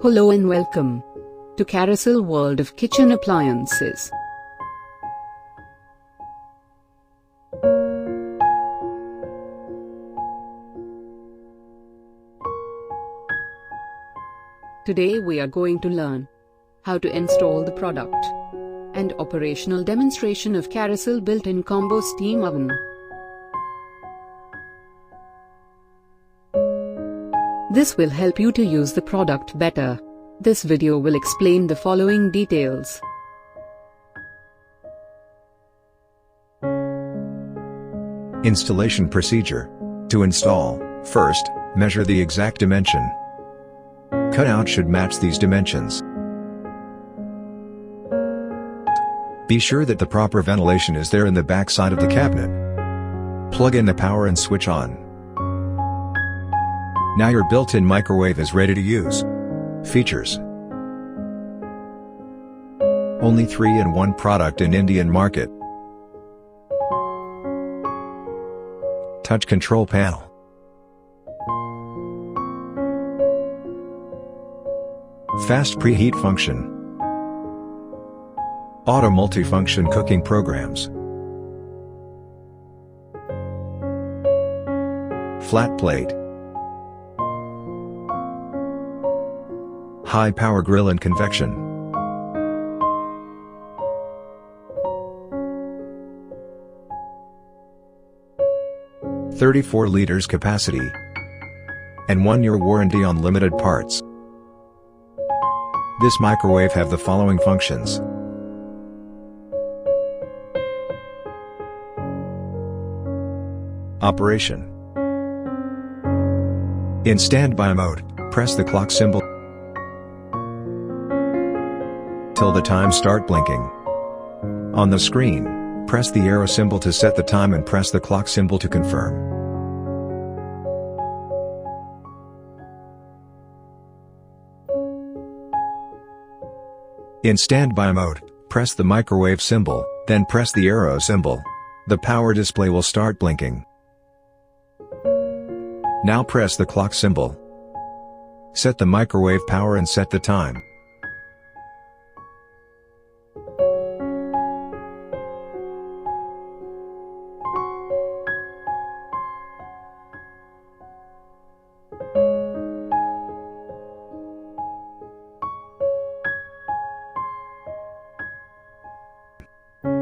Hello and welcome to Carysil World of Kitchen Appliances. Today we are going to learn how to install the product and operational demonstration of Carysil built-in combo steam oven. This will help you to use the product better. This video will explain the following details. Installation procedure. To install, first, measure the exact dimension. Cutout should match these dimensions. Be sure that the proper ventilation is there in the back side of the cabinet. Plug in the power and switch on. Now your built-in microwave is ready to use. Features: only 3-in-1 product in Indian market. Touch control panel. Fast preheat function. Auto multifunction cooking programs. Flat plate. High power grill and convection. .34 liters capacity and 1-year warranty on limited parts. This microwave have the following functions. Operation. In standby mode, press the clock symbol till the time start blinking. On the screen, press the arrow symbol to set the time and press the clock symbol to confirm. In standby mode, press the microwave symbol, then press the arrow symbol. The power display will start blinking. Now press the clock symbol. Set the microwave power and set the time.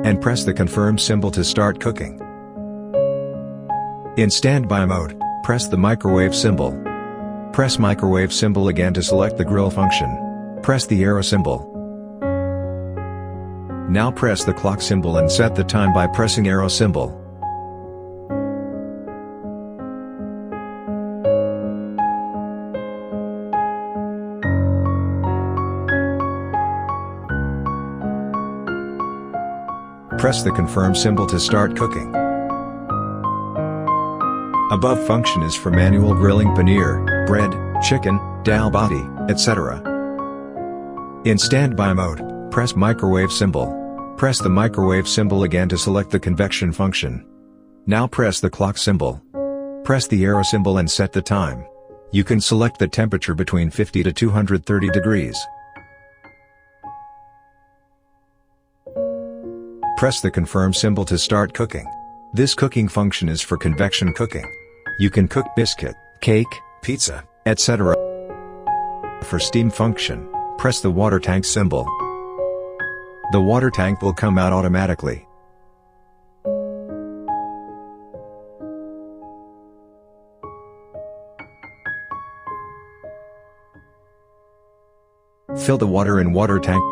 And press the confirm symbol to start cooking. In standby mode, press the microwave symbol. Press microwave symbol again to select the grill function. Press the arrow symbol. Now press the clock symbol and set the time by pressing arrow symbol. Press the confirm symbol to start cooking. Above function is for manual grilling paneer, bread, chicken, dal bati, etc. In standby mode, press microwave symbol. Press the microwave symbol again to select the convection function. Now press the clock symbol. Press the arrow symbol and set the time. You can select the temperature between 50 to 230 degrees. Press the confirm symbol to start cooking. This cooking function is for convection cooking. You can cook biscuit, cake, pizza, etc. For steam function, press the water tank symbol. The water tank will come out automatically. Fill the water in water tank.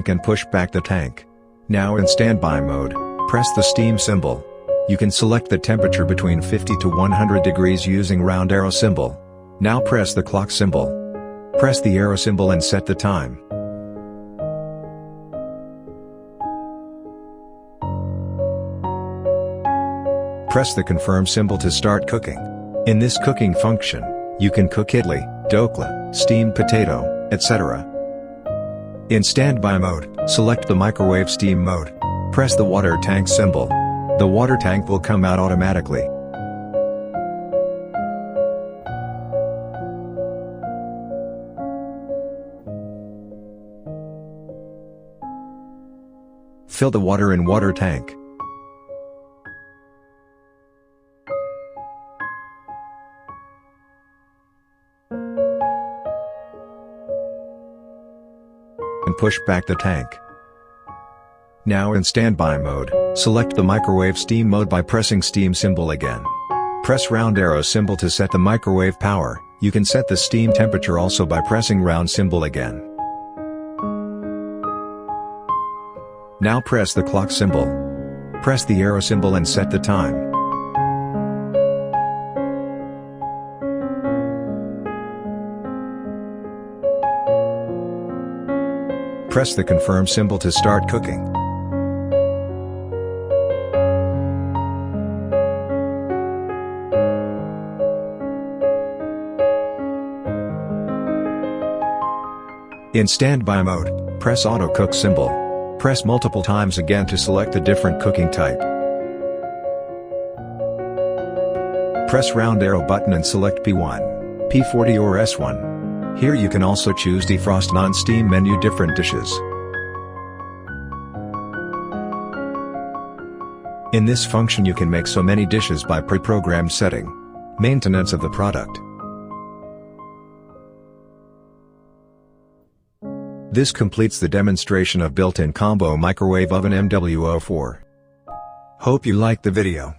And push back the tank. Now in standby mode, press the steam symbol. You can select the temperature between 50 to 100 degrees using round arrow symbol. Now press the clock symbol. Press the arrow symbol and set the time. Press the confirm symbol to start cooking. In this cooking function, you can cook idli, dokla, steamed potato, etc. In standby mode, select the microwave steam mode. Press the water tank symbol. The water tank will come out automatically. Fill the water in water tank. And push back the tank. Now in standby mode, select the microwave steam mode by pressing steam symbol again. Press round arrow symbol to set the microwave power. You can set the steam temperature also by pressing round symbol again. Now press the clock symbol. Press the arrow symbol and set the time. Press the confirm symbol to start cooking. In standby mode, press auto cook symbol. Press multiple times again to select a different cooking type. Press round arrow button and select P1, P40 or S1. Here you can also choose defrost non-steam menu different dishes. In this function you can make so many dishes by pre-programmed setting. Maintenance of the product. This completes the demonstration of built-in combo microwave oven MWO4. Hope you liked the video.